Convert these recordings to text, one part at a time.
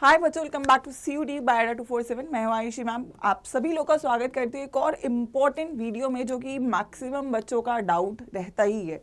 हाय बच्चों, welcome back to CUD by ADA 247। मैं हूं आयुषी मैम। आप सभी लोग का स्वागत करती हूँ एक और इम्पॉर्टेंट वीडियो में, जो कि मैक्सिमम बच्चों का डाउट रहता ही है।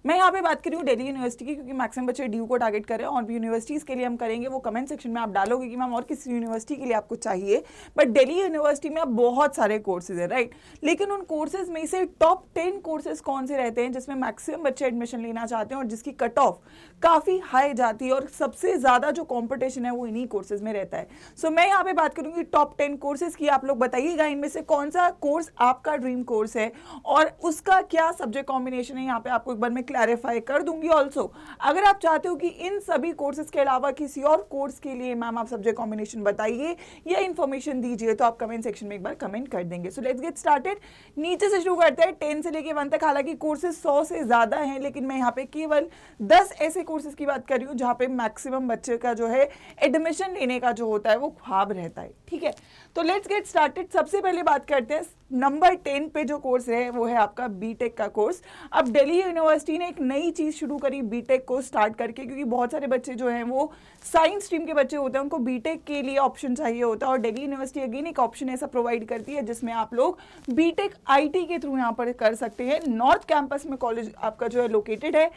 मैं यहाँ पे बात कर रही हूँ दिल्ली यूनिवर्सिटी की, क्योंकि मैक्सिमम बच्चे ड्यू को टारगेट कर रहे हैं और भी यूनिवर्सिटीज़ के लिए हम करेंगे। वो कमेंट सेक्शन में आप डालोगे कि मैम और किस यूनिवर्सिटी के लिए आपको चाहिए, बट दिल्ली यूनिवर्सिटी में अब बहुत सारे कोर्सेज है, राइट। लेकिन उन कोर्सेज में से टॉप 10 कोर्सेज कौन से रहते हैं जिसमें मैक्सिमम बच्चे एडमिशन लेना चाहते हैं और जिसकी कट ऑफ काफ़ी हाई जाती है और सबसे ज़्यादा जो कॉम्पिटिशन है वो इन्हीं कोर्सेज में रहता है। सो मैं यहाँ पे बात करूँगी टॉप 10 कोर्सेज की। आप लोग बताइएगा इनमें से कौन सा कोर्स आपका ड्रीम कोर्स है और उसका क्या सब्जेक्ट कॉम्बिनेशन है। यहाँ पे आपको एक बार मैं क्लैरिफाई कर दूंगी। ऑल्सो अगर आप चाहते हो कि इन सभी कोर्सेज के अलावा किसी और कोर्स के लिए मैम आप सब्जेक्ट कॉम्बिनेशन बताइए या इन्फॉर्मेशन दीजिए, तो आप कमेंट सेक्शन में एक बार कमेंट कर देंगे। So let's get started. नीचे से शुरू करते हैं 10 से लेके 1 तक। हालांकि कोर्सेज 100 से ज्यादा हैं, लेकिन मैं यहाँ पे केवल 10 ऐसे कोर्सेज की बात कर रही हूँ जहाँ पे मैक्सिमम बच्चे का जो है एडमिशन लेने का जो होता है वो ख्वाब रहता है। ठीक है, तो लेट्स गेट स्टार्टेड। सबसे पहले बात करते हैं नंबर 10 पे जो कोर्स है वो है आपका बीटेक का कोर्स। अब दिल्ली यूनिवर्सिटी ने एक नई चीज शुरू करी बीटेक को स्टार्ट करके, क्योंकि बहुत सारे बच्चे जो हैं वो साइंस स्ट्रीम के बच्चे होते हैं, उनको बीटेक के लिए ऑप्शन चाहिए होता है और दिल्ली यूनिवर्सिटी अगेन एक ऑप्शन ऐसा प्रोवाइड करती है जिसमें आप लोग बीटेक आईटी के थ्रू यहाँ पर कर सकते हैं। नॉर्थ कैंपस में कॉलेज आपका जो है लोकेटेड है,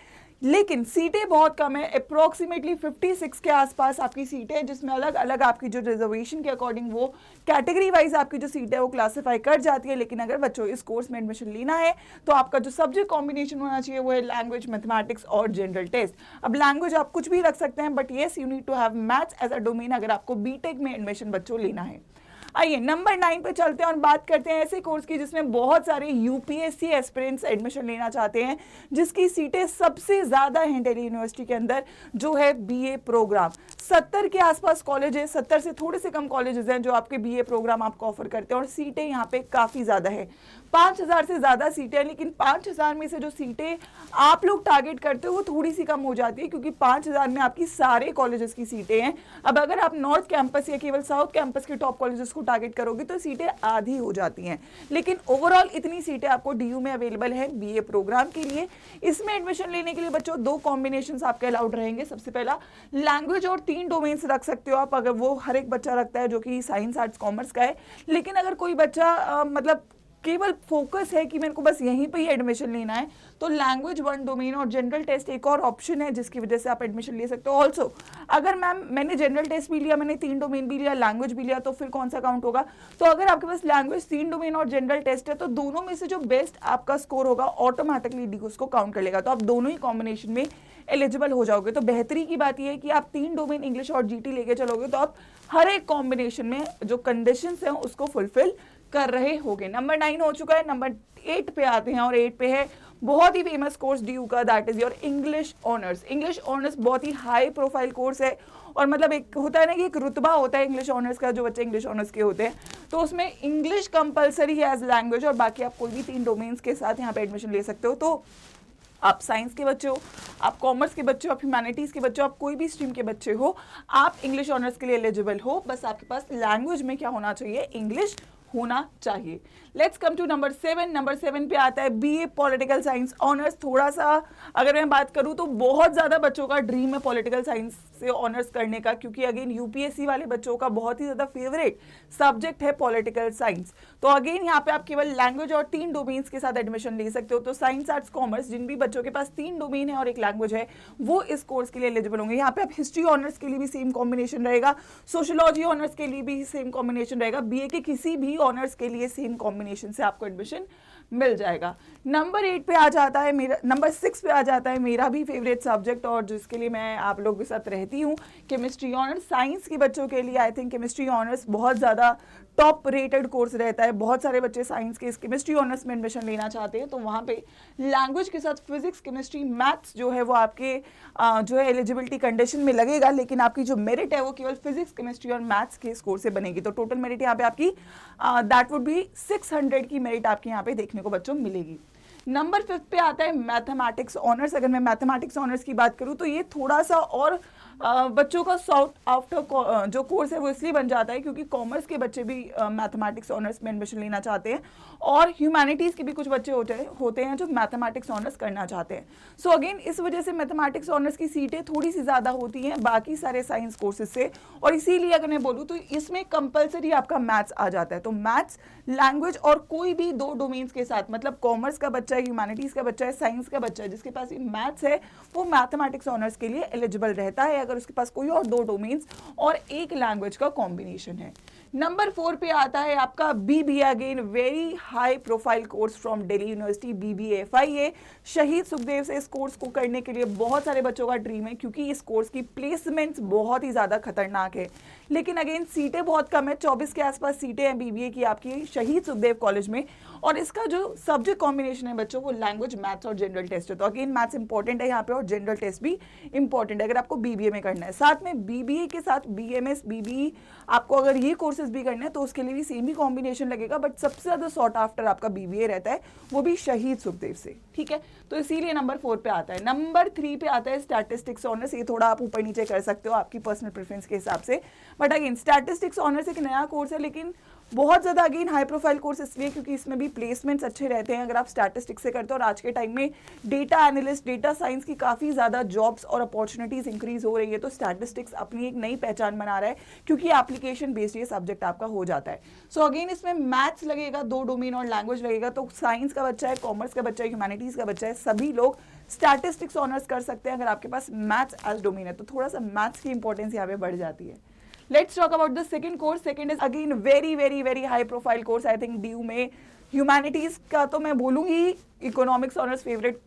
लेकिन सीटें बहुत कम है। अप्रोक्सीमेटली 56 के आसपास आपकी सीटें हैं, जिसमें अलग अलग आपकी जो रिजर्वेशन के अकॉर्डिंग वो कैटेगरी वाइज आपकी जो सीट है वो क्लासीफाई कर जाती है। लेकिन अगर बच्चों इस कोर्स में एडमिशन लेना है तो आपका जो सब्जेक्ट कॉम्बिनेशन होना चाहिए वो है लैंग्वेज, मैथमेटिक्स और जनरल टेस्ट। अब लैंग्वेज आप कुछ भी रख सकते हैं, but yes you need to have maths as a domain अगर आपको बीटेक में एडमिशन बच्चों लेना है। आइए नंबर 9 पे चलते हैं और बात करते हैं ऐसे कोर्स की जिसमें बहुत सारे यूपीएससी एस्पिरेंट्स एडमिशन लेना चाहते हैं, जिसकी सीटें सबसे ज्यादा हैं दिल्ली यूनिवर्सिटी के अंदर, जो है बीए प्रोग्राम। 70 के आसपास कॉलेज है, 70 से थोड़े से कम कॉलेजेस हैं जो आपके बीए प्रोग्राम आपको ऑफर करते हैं और सीटें यहाँ पे काफी ज्यादा है। 5000 से ज्यादा सीटें हैं, लेकिन 5000 में से जो सीटें आप लोग टारगेट करते हो वो थोड़ी सी कम हो जाती है, क्योंकि 5000 में आपकी सारे कॉलेजेस की सीटें हैं। अब अगर आप नॉर्थ कैंपस या केवल साउथ कैंपस के टॉप कॉलेजेस को टारगेट करोगे तो सीटें आधी हो जाती हैं। लेकिन ओवरऑल इतनी सीटें आपको डीयू में अवेलेबल है बीए प्रोग्राम के लिए। इसमें एडमिशन लेने के लिए बच्चों 2 कॉम्बिनेशंस आपके अलाउड रहेंगे। सबसे पहला लैंग्वेज और 3 डोमेन्स रख सकते हो आप, अगर वो हर एक बच्चा रखता है जो कि साइंस आर्ट्स कॉमर्स का है। लेकिन अगर कोई बच्चा मतलब केवल फोकस है कि मेरे को बस यहीं पे ही एडमिशन लेना है, तो लैंग्वेज 1 डोमेन और जनरल टेस्ट एक और ऑप्शन है जिसकी वजह से आप एडमिशन ले सकते हो। ऑल्सो अगर मैम मैंने जनरल टेस्ट भी लिया, मैंने 3 डोमेन भी लिया, लैंग्वेज भी लिया, तो फिर कौन सा काउंट होगा? तो अगर आपके पास लैंग्वेज, 3 डोमेन और जनरल टेस्ट है तो दोनों में से जो बेस्ट आपका स्कोर होगा ऑटोमेटिकली डी उसको काउंट कर लेगा, तो आप दोनों ही कॉम्बिनेशन में एलिजिबल हो जाओगे। तो बेहतरी की बात यह है कि आप 3 डोमेन इंग्लिश और जीटी लेके चलोगे तो आप हर एक कॉम्बिनेशन में जो कंडीशंस हैं उसको फुलफिल कर रहे होगे। नंबर 9 हो चुका है। नंबर 8 पे आते हैं और 8 पे है बहुत ही फेमस कोर्स डीयू का, that is your English honours. English honours बहुत ही हाई प्रोफाइल कोर्स है और मतलब एक होता है ना कि एक रुतबा होता है इंग्लिश ऑनर्स का, जो बच्चे इंग्लिश ऑनर्स के होते हैं तो उसमें इंग्लिश कंपलसरी है एज लैंग्वेज, और बाकी आप कोई भी 3 डोमेन्स के साथ यहाँ पे एडमिशन ले सकते हो। तो आप साइंस के बच्चे हो, आप कॉमर्स के बच्चे हो, आप ह्यूमैनिटीज़ के बच्चे हो, आप कोई भी स्ट्रीम के बच्चे हो, आप इंग्लिश ऑनर्स के लिए एलिजिबल हो। बस आपके पास लैंग्वेज में क्या होना चाहिए? इंग्लिश होना चाहिए। Let's come to number 7। Number 7 पे आता है बीए पॉलिटिकल साइंस ऑनर्स। थोड़ा सा अगर मैं बात करूं तो बहुत ज़्यादा बच्चों का ड्रीम है पॉलिटिकल साइंस से ऑनर्स करने का, क्योंकि अगेन यूपीएससी वाले बच्चों का बहुत ही ज़्यादा फेवरेट सब्जेक्ट है पॉलिटिकल साइंस। तो अगेन यहाँ पे आप केवल लैंग्वेज और 3 डोमेन्स के साथ एडमिशन ले सकते हो। तो साइंस, आर्ट्स, कॉमर्स जिन भी बच्चों के पास 3 डोमेन है और एक लैंग्वेज है वो इस कोर्स के लिए एलिजिबल होंगे। यहाँ पे आप हिस्ट्री ऑनर्स के लिए भी सेम कॉम्बिनेशन रहेगा, सोशियोलॉजी ऑनर्स के लिए भी सेम कॉम्बिनेशन रहेगा, बीए के किसी भी ऑनर्स के लिए सेम कॉम्बिनेशन से आपको एडमिशन मिल जाएगा। नंबर 8 पे आ जाता है मेरा, नंबर 6 पे आ जाता है मेरा भी फेवरेट सब्जेक्ट और जिसके लिए मैं आप लोगों के साथ रहती हूँ, केमिस्ट्री ऑनर्स। साइंस के बच्चों के लिए आई थिंक केमिस्ट्री ऑनर्स बहुत ज़्यादा टॉप रेटेड कोर्स रहता है। बहुत सारे बच्चे साइंस के इस केमिस्ट्री ऑनर्स में एडमिशन लेना चाहते हैं, तो वहाँ पे लैंग्वेज के साथ फिजिक्स, केमिस्ट्री, मैथ्स जो है वो आपके जो है एलिजिबिलिटी कंडीशन में लगेगा, लेकिन आपकी जो मेरिट है वो केवल फिजिक्स, केमिस्ट्री और मैथ्स के स्कोर से बनेगी। तो टोटल मेरिट यहाँ पे आपकी दैट वुड बी 600 की मेरिट आपके यहाँ पे देखने को बच्चों मिलेगी। नंबर 5 पे आता है मैथमेटिक्स ऑनर्स। अगर मैं मैथमेटिक्स ऑनर्स की बात करूँ तो ये थोड़ा सा और बच्चों का सॉफ्ट आफ्टर जो कोर्स है वो इसलिए बन जाता है क्योंकि कॉमर्स के बच्चे भी मैथमेटिक्स ऑनर्स में एडमिशन लेना चाहते हैं और ह्यूमैनिटीज़ के भी कुछ बच्चे होते हैं जो मैथमेटिक्स ऑनर्स करना चाहते हैं। सो अगेन इस वजह से मैथमेटिक्स ऑनर्स की सीटें थोड़ी सी ज़्यादा होती हैं बाकी सारे साइंस कोर्सेज से, और इसीलिए अगर मैं बोलूँ तो इसमें कंपलसरी आपका मैथ्स आ जाता है। तो मैथ्स, लैंग्वेज और कोई भी दो डोमेन्स के साथ, मतलब कॉमर्स का बच्चा है, ह्यूमैनिटीज़ का बच्चा है, साइंस का बच्चा है, जिसके पास मैथ्स है वो मैथमेटिक्स ऑनर्स के लिए एलिजिबल रहता है अगर उसके पास कोई और दो डोमेन्स और एक लैंग्वेज का कॉम्बिनेशन है। नंबर 4 पे आता है आपका BBA, again very high profile course from Delhi university, BBA-FIA। शहीद सुखदेव से इस कोर्स को करने के लिए बहुत सारे बच्चों का ड्रीम है क्योंकि इस कोर्स की प्लेसमेंट्स बहुत ही ज़्यादा खतरनाक है, लेकिन अगेन सीटें बहुत कम है, 24 के आसपास सीटें हैं बीबीए की आपकी शहीद सुखदेव कॉलेज में। और इसका जो सब्जेक्ट कॉम्बिनेशन है बच्चों, वो लैंग्वेज, मैथ्स और जनरल टेस्ट है। तो अगेन मैथ्स इंपॉर्टेंट है यहाँ पे और जनरल टेस्ट भी इंपॉर्टेंट है अगर आपको बीबीए में करना है। साथ में बीबीए के साथ BMS, BBE आपको अगर ये कोर्सेज भी करने हैं तो उसके लिए भी सेम ही कॉम्बिनेशन लगेगा, बट सबसे ज़्यादा सॉर्ट आफ्टर आपका बीबीए रहता है, वो भी शहीद सुखदेव से, ठीक है। तो इसीलिए नंबर 4 पे आता है। नंबर 3 पे आता है स्टैटिस्टिक्स ऑनर्स। ये थोड़ा आप ऊपर नीचे कर सकते हो आपकी पर्सनल प्रेफरेंस के हिसाब से, बट अगेन स्टैटिस्टिक्स ऑनर्स एक नया कोर्स है, लेकिन बहुत ज़्यादा अगेन हाई प्रोफाइल कोर्स इसलिए क्योंकि इसमें भी प्लेसमेंट्स अच्छे रहते हैं अगर आप स्टैटिस्टिक्स से करते हो। और आज के टाइम में डेटा एनालिस्ट, डेटा साइंस की काफ़ी ज़्यादा जॉब्स और अपॉर्चुनिटीज़ इंक्रीज हो रही है। तो स्टैटिस्टिक्स अपनी एक नई पहचान बना रहा है क्योंकि एप्लीकेशन बेस्ड ये सब्जेक्ट आपका हो जाता है। सो अगेन इसमें मैथ्स लगेगा, दो डोमेन और लैंग्वेज लगेगा। तो साइंस का बच्चा है, कॉमर्स का बच्चा है, ह्यूमैनिटीज़ का बच्चा है, सभी लोग स्टैटिस्टिक्स ऑनर्स कर सकते हैं अगर आपके पास मैथ्स एज डोमेन है। तो थोड़ा सा मैथ्स की इंपॉर्टेंस यहाँ पे बढ़ जाती है। Let's talk about the second course. Second is again very high profile course. I think DU में ह्यूमैनिटीज़ का तो मैं बोलूँगी इकोनॉमिक्स ऑनर्स फेवरेट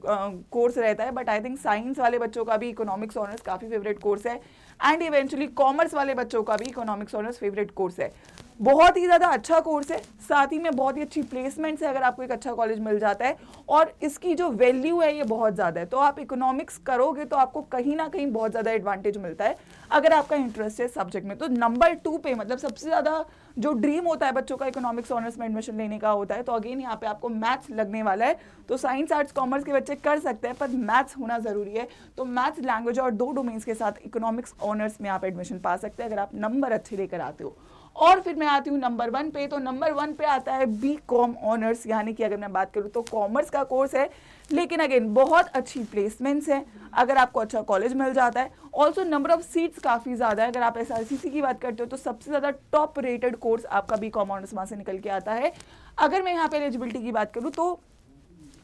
कोर्स रहता है, बट आई थिंक साइंस वाले बच्चों का भी इकोनॉमिक्स ऑनर्स काफ़ी फेवरेट कोर्स है, एंड इवेंचुअली कॉमर्स वाले बच्चों का भी इकोनॉमिक्स ऑनर्स फेवरेट कोर्स है। बहुत ही ज़्यादा अच्छा कोर्स है, साथ ही में बहुत ही अच्छी प्लेसमेंट्स है अगर आपको एक अच्छा कॉलेज मिल जाता है, और इसकी जो वैल्यू है ये बहुत ज़्यादा है। तो आप इकोनॉमिक्स करोगे तो आपको कहीं ना कहीं बहुत ज़्यादा एडवांटेज मिलता है अगर आपका इंटरेस्ट है सब्जेक्ट में। तो नंबर 2 पे, मतलब सबसे ज़्यादा जो ड्रीम होता है बच्चों का इकोनॉमिक्स ऑनर्स में एडमिशन लेने का होता है, तो अगेन यहाँ पे आपको मैथ्स लगने वाला है। तो साइंस, आर्ट्स, कॉमर्स के बच्चे कर सकते हैं, पर मैथ्स होना ज़रूरी है। तो मैथ्स, लैंग्वेज और दो डोमेन्स के साथ इकोनॉमिक्स ऑनर्स में आप एडमिशन पा सकते हैं अगर आप नंबर अच्छे लेकर आते हो। और फिर मैं आती हूँ नंबर 1 पे। तो नंबर 1 पे आता है BCom ऑनर्स, यानी कि अगर मैं बात करूँ तो कॉमर्स का कोर्स है, लेकिन अगेन बहुत अच्छी प्लेसमेंट्स हैं अगर आपको अच्छा कॉलेज मिल जाता है। ऑल्सो नंबर ऑफ सीट्स काफ़ी ज़्यादा है। अगर आप SRCC की बात करते हो तो सबसे ज़्यादा टॉप रेटेड कोर्स आपका BCom ऑनर्स वहाँ से निकल के आता है। अगर मैं यहाँ पे एलिजिबिलिटी की बात करूँ तो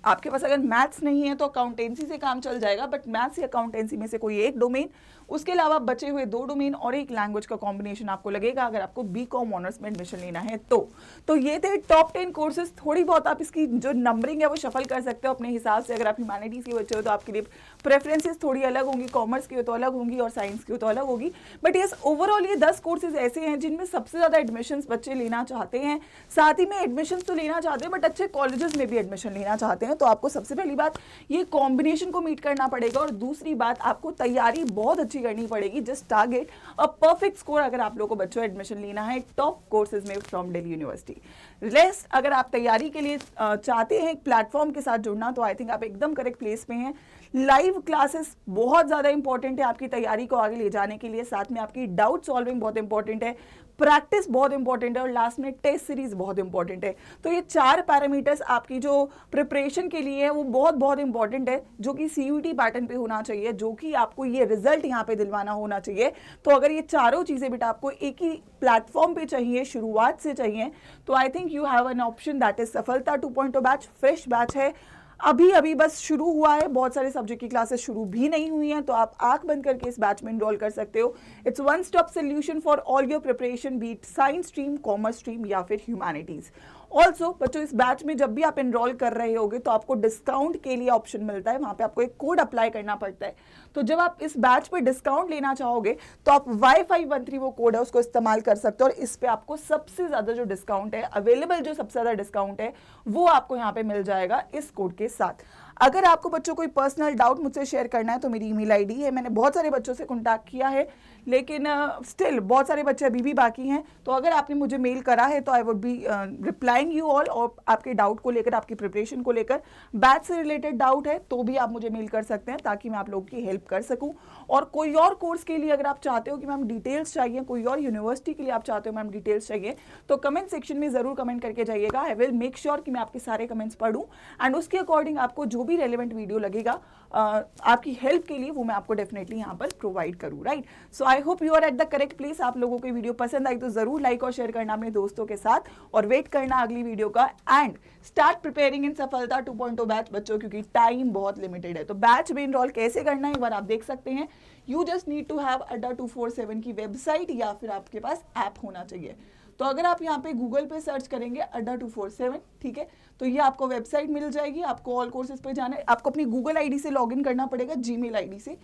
आपके पास अगर मैथ्स नहीं है तो अकाउंटेंसी से काम चल जाएगा, बट मैथ्स या अकाउंटेंसी में से कोई एक डोमेन, उसके अलावा बचे हुए दो डोमेन और एक लैंग्वेज का कॉम्बिनेशन आपको लगेगा अगर आपको BCom ऑनर्स में एडमिशन लेना है। तो ये थे टॉप 10 कोर्सेज। थोड़ी बहुत आप इसकी जो नंबरिंग है वो शफल कर सकते हो अपने हिसाब से। अगर आप ह्यूमैनिटीज़ के बच्चे हो तो आपके लिए प्रेफरेंसेस थोड़ी अलग होंगी, कॉमर्स की हो तो अलग होंगी और साइंस की हो तो अलग होगी। बट यस, ओवरऑल ये 10 कोर्सेज ऐसे हैं जिनमें सबसे ज़्यादा एडमिशन्स बच्चे लेना चाहते हैं, साथ ही में एडमिशन्स तो लेना चाहते हैं बट अच्छे कॉलेजेस में भी एडमिशन लेना चाहते हैं। तो आपको सबसे पहली बात ये कॉम्बिनेशन को मीट करना पड़ेगा, और दूसरी बात आपको तैयारी बहुत अच्छी करनी पड़ेगी। Just target a perfect score अगर आप लोगों को बच्चों एडमिशन लेना है टॉप कोर्सेज में फ्रॉम दिल्ली यूनिवर्सिटी। रेस्ट अगर आप तैयारी के लिए चाहते हैं एक प्लेटफॉर्म के साथ जुड़ना, तो आई थिंक आप एकदम करेक्ट प्लेस पे हैं। लाइव क्लासेस बहुत ज़्यादा इंपॉर्टेंट है आपकी तैयारी को आगे ले जाने के लिए, साथ में आपकी डाउट सॉल्विंग बहुत इंपॉर्टेंट है, प्रैक्टिस बहुत इंपॉर्टेंट है, और लास्ट में टेस्ट सीरीज बहुत इंपॉर्टेंट है। तो ये 4 पैरामीटर्स आपकी जो प्रिपरेशन के लिए है वो बहुत इंपॉर्टेंट है, जो कि CUET पैटर्न पे होना चाहिए, जो कि आपको ये रिजल्ट यहाँ पे दिलवाना होना चाहिए। तो अगर ये चारों चीज़ें बेटा आपको एक ही प्लेटफॉर्म पे चाहिए, शुरुआत से चाहिए, तो I think you have an option, that is सफलता 2.0 बैच। फ्रेश बैच है, अभी बस शुरू हुआ है, बहुत सारे सब्जेक्ट की क्लासेस शुरू भी नहीं हुई हैं, तो आप आंख बंद करके इस बैच में इनरोल कर सकते हो। It's one stop solution for all your preparation, B it science stream, commerce stream या फिर ह्यूमैनिटीज़। ऑल्सो बच्चों, इस बैच में जब भी आप इनरोल कर रहे होगे तो आपको डिस्काउंट के लिए ऑप्शन मिलता है, वहाँ पे आपको एक कोड अप्लाई करना पड़ता है। तो जब आप इस बैच पे डिस्काउंट लेना चाहोगे तो आप Y513 वो कोड है उसको इस्तेमाल कर सकते हो, और इस पे आपको सबसे ज़्यादा जो डिस्काउंट है अवेलेबल, जो सबसे ज़्यादा डिस्काउंट है वो आपको यहाँ पे मिल जाएगा इस कोड के साथ। अगर आपको बच्चों कोई पर्सनल डाउट मुझसे शेयर करना है तो मेरी ईमेल आईडी है, मैंने बहुत सारे बच्चों से कॉन्टैक्ट किया है, लेकिन स्टिल बहुत सारे बच्चे अभी भी बाकी हैं। तो अगर आपने मुझे मेल करा है तो I would be replying you all, और आपके डाउट को लेकर, आपकी प्रिपरेशन को लेकर, बैच से रिलेटेड डाउट है तो भी आप मुझे मेल कर सकते हैं ताकि मैं आप लोगों की हेल्प कर सकूं। और कोई और कोर्स के लिए अगर आप चाहते हो कि मैम डिटेल्स चाहिए, कोई और यूनिवर्सिटी के लिए आप चाहते हो मैम डिटेल्स चाहिए, तो कमेंट सेक्शन में ज़रूर कमेंट करके जाइएगा। आई विल मेक श्योर कि मैं आपके सारे कमेंट्स पढ़ूं एंड उसके अकॉर्डिंग आपको जो भी रेलिवेंट वीडियो लगेगा आपकी हेल्प के लिए, वो मैं आपको डेफिनेटली यहाँ पर प्रोवाइड करूँ, right. So I hope you are at the correct place. आप लोगों को वीडियो पसंद आई तो ज़रूर लाइक और शेयर करना अपने दोस्तों के साथ, और वेट करना अगली वीडियो का, एंड स्टार्ट प्रिपेयरिंग इन सफलता 2.0 बैच बच्चों, क्योंकि टाइम बहुत लिमिटेड है। तो बैच में इनरोल कैसे करना है एक बार आप देख सकते हैं। You just need to have Adda 247 की वेबसाइट, या फिर आपके पास ऐप होना चाहिए। तो अगर आप यहाँ पे गूगल पे सर्च करेंगे अड्डा 247, ठीक है, तो ये आपको वेबसाइट मिल जाएगी। आपको ऑल कोर्सेज पे जाना है, आपको अपनी गूगल आईडी से लॉगिन करना पड़ेगा, जीमेल आईडी से।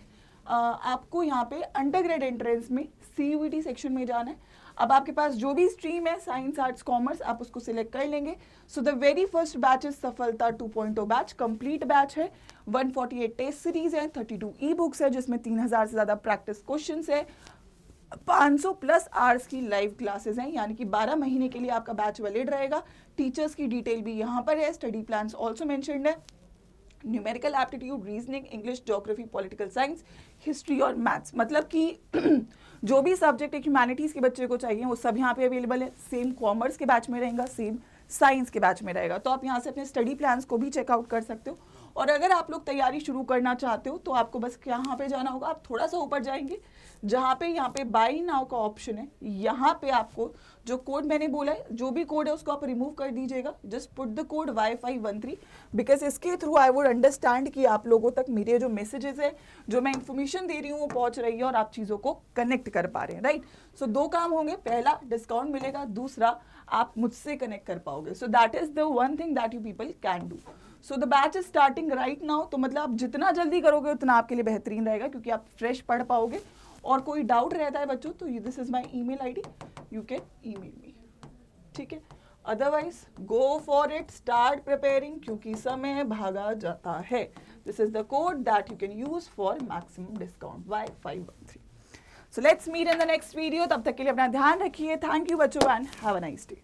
आपको यहाँ पे अंडरग्रेड एंट्रेंस में CUET सेक्शन में जाना है। अब आपके पास जो भी स्ट्रीम है, साइंस, आर्ट्स, कॉमर्स, आप उसको सिलेक्ट कर लेंगे। So the very first batch is सफलता 2.0 बैच, कंप्लीट बैच है। 148 टेस्ट सीरीज है, 32 ई बुक्स है जिसमें 3000 से ज़्यादा प्रैक्टिस क्वेश्चंस है, 500 प्लस आवर्स की लाइव क्लासेस हैं, यानी कि 12 महीने के लिए आपका बैच वैलिड रहेगा। टीचर्स की डिटेल भी यहाँ पर है, स्टडी प्लान्स ऑल्सो मेंशन्ड है। Numerical aptitude, reasoning, English, geography, political science, history और मैथ्स, मतलब कि जो भी सब्जेक्ट एक ह्यूमैनिटीज़ के बच्चे को चाहिए वो सब यहाँ पे अवेलेबल है। सेम कॉमर्स के बैच में रहेगा, सेम साइंस के बैच में रहेगा। तो आप यहाँ से अपने स्टडी प्लान्स को भी चेकआउट कर सकते हो। और अगर आप लोग तैयारी शुरू करना चाहते हो तो आपको बस यहाँ पे जाना होगा, आप थोड़ा सा ऊपर जाएंगे जहाँ पे यहाँ पे बाई नाउ का ऑप्शन है, यहाँ पे आपको जो कोड मैंने बोला है, जो भी कोड है उसको आप रिमूव कर दीजिएगा। Just put the code Wi-Fi 13, because इसके थ्रू आई वुड अंडरस्टैंड कि आप लोगों तक मेरे जो मैसेजेस है, जो मैं इन्फॉर्मेशन दे रही हूँ वो पहुँच रही है और आप चीज़ों को कनेक्ट कर पा रहे हैं, राइट। सो 2 काम होंगे, पहला डिस्काउंट मिलेगा, दूसरा आप मुझसे कनेक्ट कर पाओगे। So that is the one thing that you people can do. So the batch is starting right now. तो मतलब आप जितना जल्दी करोगे उतना आपके लिए बेहतरीन रहेगा, क्योंकि आप फ्रेश पढ़ पाओगे। और कोई डाउट रहता है बच्चों तो this is my email ID, you can email me, ठीक है। Otherwise go for it, start preparing, क्योंकि समय भागा जाता है। This is the code that you can use for maximum discount Y513। So let's meet in the next video. तब तक के लिए अपना ध्यान रखिए। थैंक यू बच्चों and have a nice day.